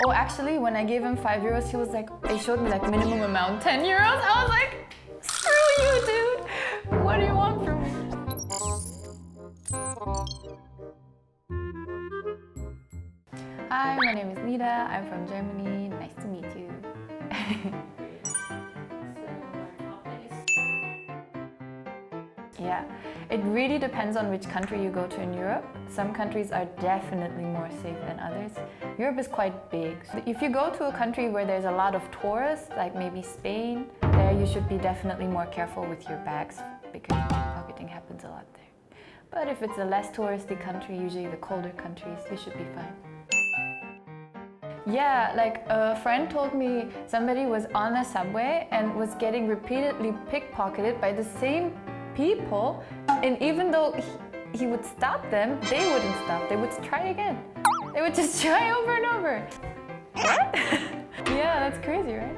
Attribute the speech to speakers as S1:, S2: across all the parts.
S1: Oh, actually, when I gave him €5, he was like, they showed me like minimum amount, €10. I was like, screw you, dude. What do you want from me? Hi, my name is Nida. I'm from Germany. Nice to meet you. Yeah, it really depends on which country you go to in Europe. Some countries are definitely more safe than others. Europe is quite big. So if you go to a country where there's a lot of tourists, like maybe Spain, there you should be definitely more careful with your bags because pickpocketing happens a lot there. But if it's a less touristy country, usually the colder countries, you should be fine. Yeah, like a friend told me somebody was on a subway and was getting repeatedly pickpocketed by the same people, and even though he would stop them, they wouldn't stop. They would try again. They would just try over and over. What? Yeah, that's crazy, right?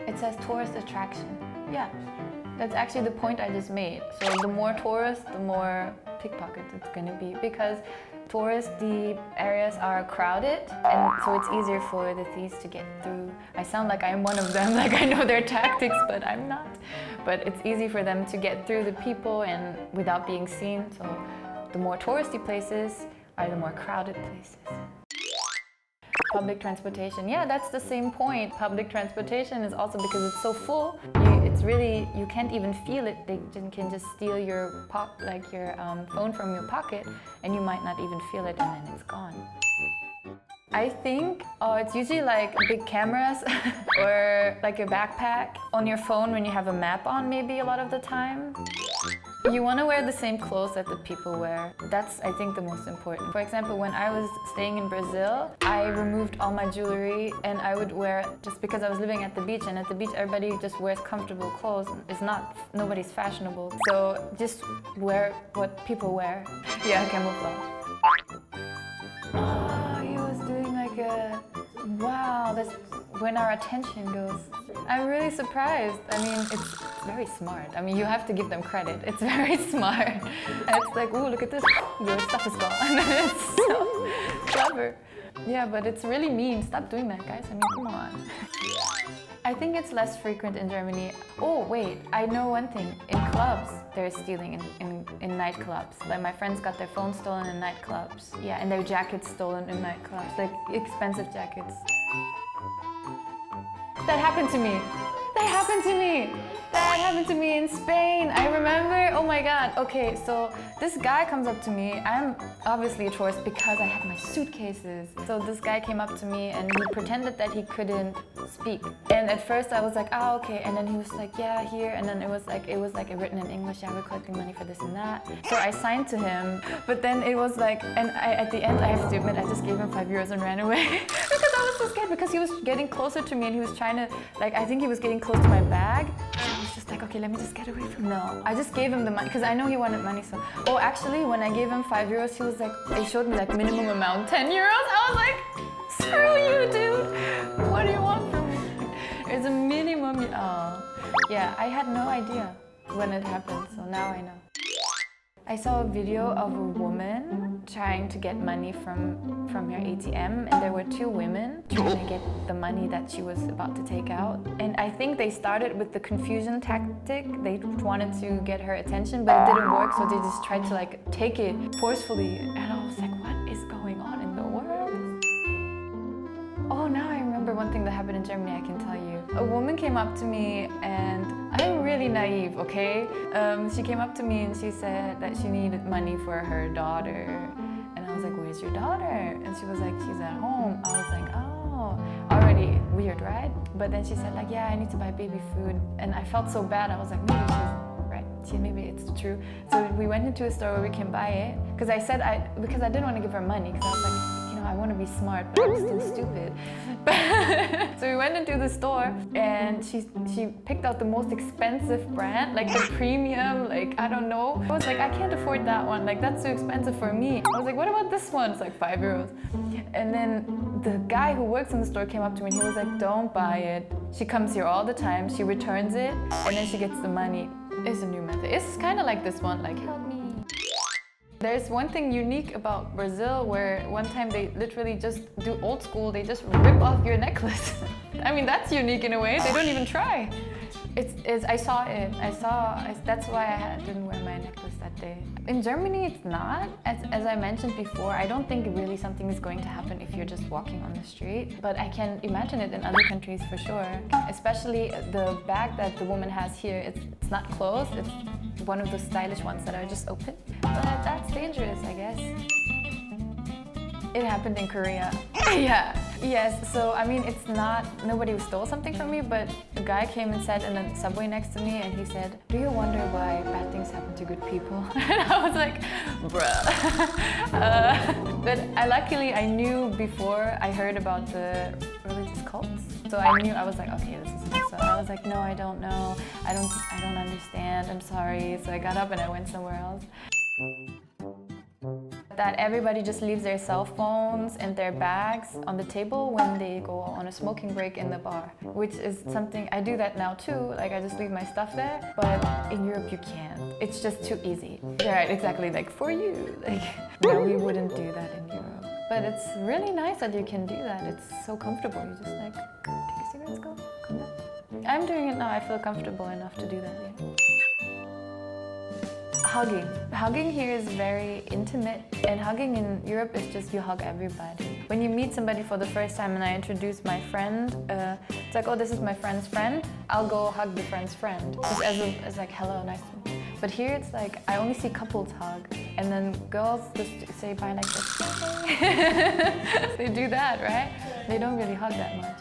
S1: It says tourist attraction. Yeah, that's actually the point I just made. So the more tourists, the more pickpockets it's gonna be, because touristy areas are crowded, and so it's easier for the thieves to get through. I sound like I'm one of them, like I know their tactics, but I'm not. But it's easy for them to get through the people and without being seen. So the more touristy places are the more crowded places. Public transportation, yeah, that's the same point. Public transportation is also because it's so full. You can't even feel it. They can just steal your phone from your pocket, and you might not even feel it, and then it's gone. I think it's usually like big cameras or like a backpack on your phone when you have a map on, maybe a lot of the time. You want to wear the same clothes that the people wear. That's, I think, the most important. For example, when I was staying in Brazil, I removed all my jewelry and I would wear, just because I was living at the beach, and at the beach everybody just wears comfortable clothes. Nobody's fashionable. So just wear what people wear. Yeah, camouflage. Oh, he was doing like a, wow, that's when our attention goes. I'm really surprised. I mean, it's very smart. I mean, you have to give them credit. It's very smart. And it's like, ooh, look at this. Your stuff is gone. It's so clever. Yeah, but it's really mean. Stop doing that, guys. I mean, come on. I think it's less frequent in Germany. Oh, wait, I know one thing. In clubs, there's stealing in nightclubs. Like, my friends got their phones stolen in nightclubs. Yeah, and their jackets stolen in nightclubs. Like, expensive jackets. That happened to me. That happened to me. That happened to me in Spain. I remember, oh my God. Okay, so this guy comes up to me. I'm obviously a tourist because I had my suitcases. So this guy came up to me and he pretended that he couldn't speak. And at first I was like, oh, okay. And then he was like, yeah, here. And then it was like written in English, yeah, we're collecting money for this and that. So I signed to him, but then it was like, and at the end, I have to admit, I just gave him €5 and ran away. Because I was so scared, because he was getting closer to me and he was trying to, like, I think he was getting close to my bag. I was just like, okay, let me just get away from him. No, I just gave him the money because I know he wanted money. So, oh, actually, when I gave him €5, he was like, they showed me like minimum amount, €10. I was like, screw you, dude. What do you want from me? It's a minimum. Oh, yeah, I had no idea when it happened, so now I know. I saw a video of a woman trying to get money from her ATM, and there were two women trying to get the money that she was about to take out. And I think they started with the confusion tactic. They wanted to get her attention, but it didn't work, so they just tried to like take it forcefully. And I was like, what is going on in the world? Oh, now I remember one thing that happened in Germany, I can tell you. A woman came up to me, and I'm really naive, okay? She came up to me and she said that she needed money for her daughter. And I was like, where's your daughter? And she was like, she's at home. I was like, oh, already weird, right? But then she said like, yeah, I need to buy baby food. And I felt so bad. I was like, maybe she's right. Maybe it's true. So we went into a store where we can buy it. Because I didn't want to give her money, because I was like, I want to be smart, but I'm still stupid. So we went into the store and she picked out the most expensive brand, like the premium, like I don't know. I was like, I can't afford that one, like that's too expensive for me. I was like, what about this one? It's like €5. And then the guy who works in the store came up to me and he was like, don't buy it. She comes here all the time, she returns it, and then she gets the money. It's a new method. It's kind of like this one, like help me. There's one thing unique about Brazil where one time they literally just do old school, they just rip off your necklace. I mean, that's unique in a way, they don't even try. I saw it, that's why I didn't wear my necklace that day. In Germany, it's not. As I mentioned before, I don't think really something is going to happen if you're just walking on the street. But I can imagine it in other countries for sure. Especially the bag that the woman has here, it's not closed. It's one of those stylish ones that are just open. But that's dangerous, I guess. It happened in Korea. Yeah. Yes, so I mean, it's not, nobody stole something from me, but a guy came and sat in the subway next to me and he said, "Do you wonder why bad things happen to good people?" And I was like, bruh. But luckily I knew before I heard about the religious cults. So I knew, I was like, okay, this is messed up. I was like, no, I don't know. I don't understand. I'm sorry. So I got up and I went somewhere else. That everybody just leaves their cell phones and their bags on the table when they go on a smoking break in the bar, which is something, I do that now too, like I just leave my stuff there, but in Europe you can't. It's just too easy. Right, exactly, like for you. Like, no, we wouldn't do that in Europe. But it's really nice that you can do that. It's so comfortable. You just like, take a cigarette, go, come back. I'm doing it now, I feel comfortable enough to do that, yeah. Hugging. Hugging here is very intimate, and hugging in Europe is just you hug everybody. When you meet somebody for the first time and I introduce my friend, it's like, oh, this is my friend's friend, I'll go hug the friend's friend. Just as like, hello, nice to meet you. But here it's like, I only see couples hug, and then girls just say bye like this. They do that, right? They don't really hug that much.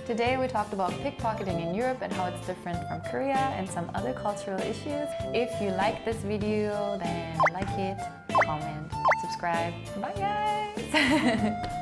S1: Today we talked about pickpocketing in Europe and how it's different from Korea and some other cultural issues. If you like this video, then like it, comment, subscribe. Bye guys!